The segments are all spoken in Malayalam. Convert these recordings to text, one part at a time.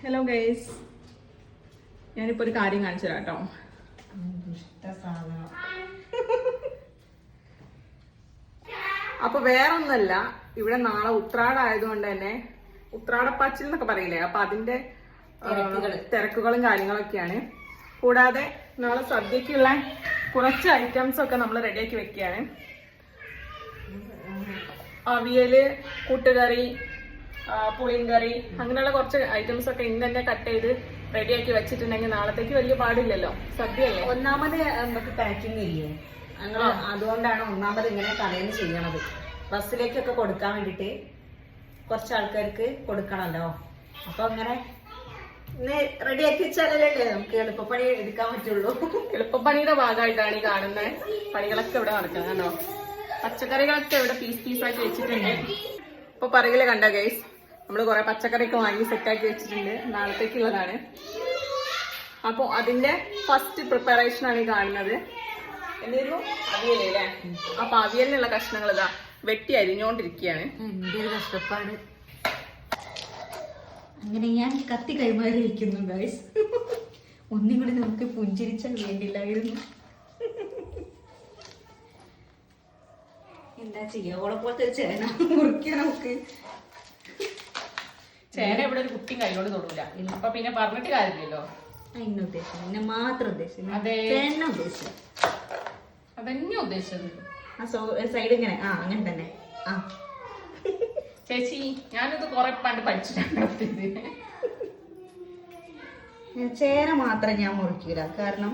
ഹലോ ഗൈസ്, ഞാനിപ്പോൾ ഒരു കാര്യം കാണിച്ചു തരാം കേട്ടോ. അപ്പൊ വേറൊന്നല്ല, ഇവിടെ നാളെ ഉത്രാടായതുകൊണ്ട് തന്നെ ഉത്രാടപ്പാച്ചിൽ എന്നൊക്കെ പറയില്ലേ, അപ്പൊ അതിന്റെ തിരക്കുകളും കാര്യങ്ങളൊക്കെയാണ്. കൂടാതെ നാളെ സദ്യക്കുള്ള കുറച്ച് ഐറ്റംസ് ഒക്കെ നമ്മൾ റെഡിയാക്കി വെക്കുകയാണ്. അവിയല്, കൂട്ടുകറി, പുളിങ്കറി, അങ്ങനെയുള്ള കുറച്ച് ഐറ്റംസ് ഒക്കെ ഇന്ന് തന്നെ കട്ട് ചെയ്ത് റെഡിയാക്കി വെച്ചിട്ടുണ്ടെങ്കിൽ നാളത്തേക്ക് വലിയ പാടില്ലല്ലോ. സദ്യയല്ലേ. ഒന്നാമത് നമുക്ക് പാക്കിംഗ് ഇല്ലേ, ഞങ്ങൾ അതുകൊണ്ടാണ് ഒന്നാമത് ഇങ്ങനെ കടയിൽ ചെയ്യണത്. ബസ്സിലേക്കൊക്കെ കൊടുക്കാൻ വേണ്ടിട്ട് കുറച്ച് ആൾക്കാർക്ക് കൊടുക്കണല്ലോ. അപ്പൊ അങ്ങനെ റെഡിയാക്കി വെച്ചാലല്ലേ നമുക്ക് എളുപ്പപ്പണി എടുക്കാൻ പറ്റുള്ളൂ. എളുപ്പപ്പണിയുടെ ഭാഗമായിട്ടാണ് ഈ കാണുന്ന പണികളൊക്കെ ഇവിടെ നടക്കുന്നത് കേട്ടോ. പച്ചക്കറികളൊക്കെ ഇവിടെ പീസാക്കി വെച്ചിട്ടുണ്ട്. ഇപ്പൊ പറയില് കണ്ട ഗൈസ്, നമ്മള് കുറെ പച്ചക്കറിയൊക്കെ വാങ്ങി സെറ്റാക്കി വെച്ചിട്ടുണ്ട്, നാളത്തേക്കുള്ളതാണ്. അപ്പൊ അതിന്റെ ഫസ്റ്റ് പ്രിപ്പറേഷൻ ആണ് ഈ കാണുന്നത്. എന്തായിരുന്നു? അവിയലല്ലേ. അപ്പൊ അവിയലിനുള്ള കഷ്ണങ്ങൾ ഇതാ വെട്ടി അരിഞ്ഞോണ്ടിരിക്കുകയാണ്. എന്റെ ഒരു കഷ്ടപ്പാട്. അങ്ങനെ ഞാൻ കത്തി കൈമാറിയിരിക്കുന്നു ഗൈസ്. ഒന്നും കൂടി നമുക്ക് പുഞ്ചിരിച്ചാൽ വേണ്ടില്ലായിരുന്നു. എന്താ ചെയ്യാ, ഓളെ പോലത്തെ ഒരു ചേന മുറിക്കാൻ നമുക്ക്. ചേന ഇവിടെ ഒരു കുട്ടിയും കൈകൊണ്ട് തൊടൂല. അപ്പൊ പിന്നെ പറഞ്ഞിട്ട് കാര്യമില്ലല്ലോ. എന്നെ ഉദ്ദേശിച്ചു, എന്നെ മാത്രം ഉദ്ദേശിച്ചു. അതന്നെ ഉദ്ദേശിച്ചത്. ആ സൈഡ് ഇങ്ങനെ അങ്ങനെ തന്നെ. ആ ചേച്ചി, ഞാനിത് കുറെ പണ്ട് പഠിച്ചിട്ടുണ്ട്. ചേന മാത്രം ഞാൻ മുറിക്കൂല, കാരണം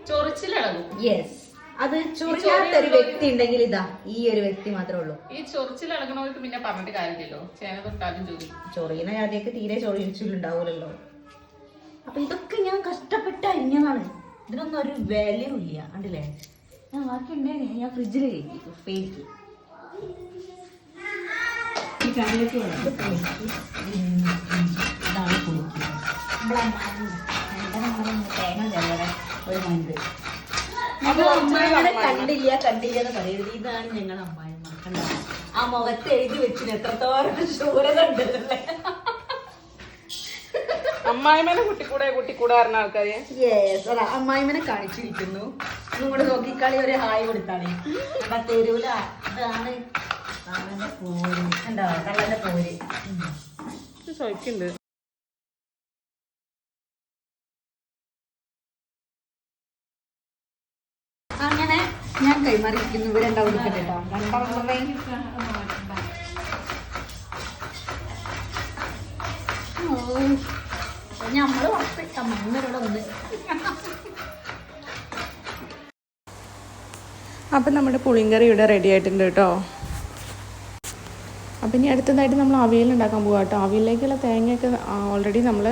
ചൊറിച്ചിലിളകും. യെസ്, അത് ചൊറിയാത്തൊരു വ്യക്തി ഉണ്ടെങ്കിൽ ഇതാ ഈ ഒരു വ്യക്തി മാത്രമേ ഉള്ളൂ. ഈ ചൊറിച്ചിലിളകണവർക്ക് പിന്നെ പറഞ്ഞിട്ട് കാര്യമില്ലല്ലോ. ചേന തൊട്ടാലും ചൊറിയുന്ന ജാതിയൊക്കെ തീരെ ചൊറിയിച്ചിട്ടുണ്ടാവൂലല്ലോ. അപ്പൊ ഇതൊക്കെ ഞാൻ കഷ്ടപ്പെട്ട് അരിഞ്ഞതാണ്. ഇതിനൊന്നും ഒരു വാല്യൂ ഇല്ല. കണ്ടില്ലേ, ഞാൻ ബാക്കി ഉണ്ടേനെ ഞാൻ ഫ്രിഡ്ജിൽ കയറ്റി ഉപ്പേരിക്ക്. ഈ കറിയൊക്കെ ഇതാണ് കുളിക്കുക. തേങ്ങ ചെല്ലറ ഒരു മണ്ട്. അമ്മായിമ്മനെ കണ്ടില്ല എന്ന് പറയരുത്. ഇതാണ് ഞങ്ങൾ അമ്മായിമ്മ. കണ്ടോ, ആ മുഖത്ത് എഴുതി വെച്ചിന് എത്രത്തോളം ശൂരത ഉണ്ടല്ലേ. അമ്മായിമ്മനെ കുട്ടിക്കൂടെ പറഞ്ഞ ആൾക്കാര്. യെസ്, അതാ അമ്മായിമ്മനെ കാണിച്ചിരിക്കുന്നു. നിങ്ങളുടെ നോക്കിക്കളി ഒരു ഹായ് കൊടുത്താണ്. അവിടെ തെരുവില ഇതാണ് കള്ളന്റെ പോര്. എന്താ കള്ളന്റെ പോര് ചോദിക്കുന്നുണ്ട്. അങ്ങനെ ഞാൻ കൈമാറിയിരിക്കുന്നു. ഇവരുണ്ടാവും നിൽക്കട്ടെ കേട്ടോ. നമ്മള് ഉറപ്പിക്കാം മണ്ണൂടെ ഉണ്ട്. അപ്പം നമ്മുടെ പുളിങ്കറി ഇവിടെ റെഡി ആയിട്ടുണ്ട് കേട്ടോ. അപ്പം ഇനി അടുത്തതായിട്ട് നമ്മൾ അവിയൽ ഉണ്ടാക്കാൻ പോകാം കേട്ടോ. അവിയലിലേക്കുള്ള തേങ്ങയൊക്കെ ഓൾറെഡി നമ്മൾ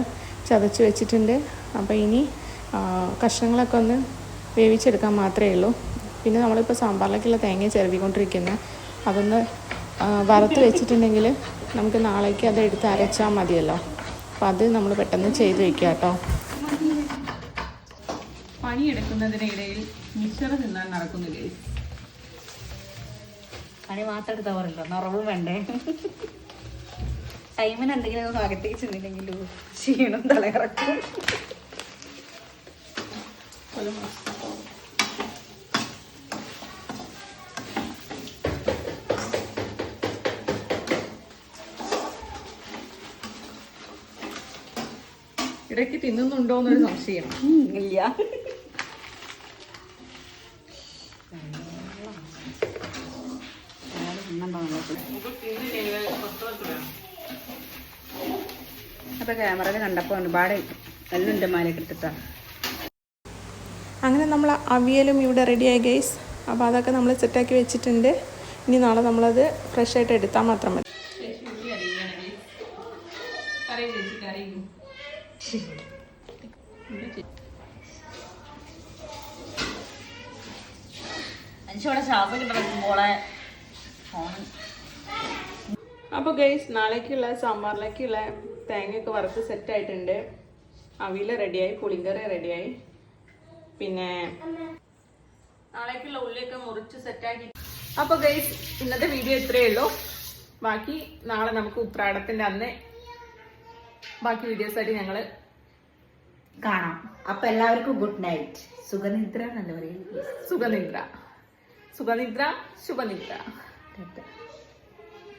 ചതച്ച് വെച്ചിട്ടുണ്ട്. അപ്പോൾ ഇനി കഷ്ണങ്ങളൊക്കെ ഒന്ന് വേവിച്ചെടുക്കാൻ മാത്രമേ ഉള്ളൂ. പിന്നെ നമ്മളിപ്പോൾ സാമ്പാറിലേക്കുള്ള തേങ്ങ ചിരവിക്കൊണ്ടിരിക്കുന്നത്, അതൊന്ന് വറുത്ത് വെച്ചിട്ടുണ്ടെങ്കിൽ നമുക്ക് നാളേക്ക് അത് എടുത്ത് അരച്ചാൽ മതിയല്ലോ. അപ്പോൾ അത് നമ്മൾ പെട്ടെന്ന് ചെയ്ത് വയ്ക്കുക കേട്ടോ. പണിയെടുക്കുന്നതിനിടയിൽ മിച്ചർ തിന്നാൻ നടക്കുന്നില്ലേ. പണി മാത്രം എടുത്താൽ പറയല്ലോ, നിറവും വേണ്ടേ. ടൈമിന് എന്തെങ്കിലും അകത്തേക്ക് ചെന്നില്ലെങ്കിലും ക്ഷീണം തലകറക്കും. ഇടയ്ക്ക് തിന്നുന്നുണ്ടോ എന്നൊരു സംശയം. ഇല്ല. അപ്പൊ ക്യാമറയിൽ കണ്ടപ്പോ ഒരുപാട് എല്ലാം മാലയൊക്കെ എടുത്തിട്ടാ. അങ്ങനെ നമ്മൾ അവിയലും ഇവിടെ റെഡിയായി ഗൈസ്. അപ്പോൾ അതൊക്കെ നമ്മൾ സെറ്റാക്കി വെച്ചിട്ടുണ്ട്. ഇനി നാളെ നമ്മളത് ഫ്രഷ് ആയിട്ട് എടുത്താൽ മാത്രം മതി. അപ്പോൾ ഗൈസ്, നാളേക്കുള്ള സാമ്പാറിലേക്കുള്ള തേങ്ങയൊക്കെ വറുത്ത് സെറ്റായിട്ടുണ്ട്. അവിയൽ റെഡിയായി, പുളിങ്കറി റെഡിയായി. പിന്നെ നാളേക്കുള്ള ഉള്ളിയൊക്കെ മുറിച്ച് സെറ്റാക്കി. അപ്പോൾ ഗൈസ്, ഇന്നത്തെ വീഡിയോ ഇത്രയേ ഉള്ളൂ. ബാക്കി നാളെ നമുക്ക് ഉത്രാടത്തിന്റെ അന്ന് ബാക്കി വീഡിയോസ് ആയിട്ട് ഞങ്ങള് കാണാം. അപ്പൊ എല്ലാവർക്കും ഗുഡ് നൈറ്റ്. സുഖനിദ്ര എന്നല്ല പറയുന്നത്. സുഖനിദ്ര ശുഭനിദ്ര.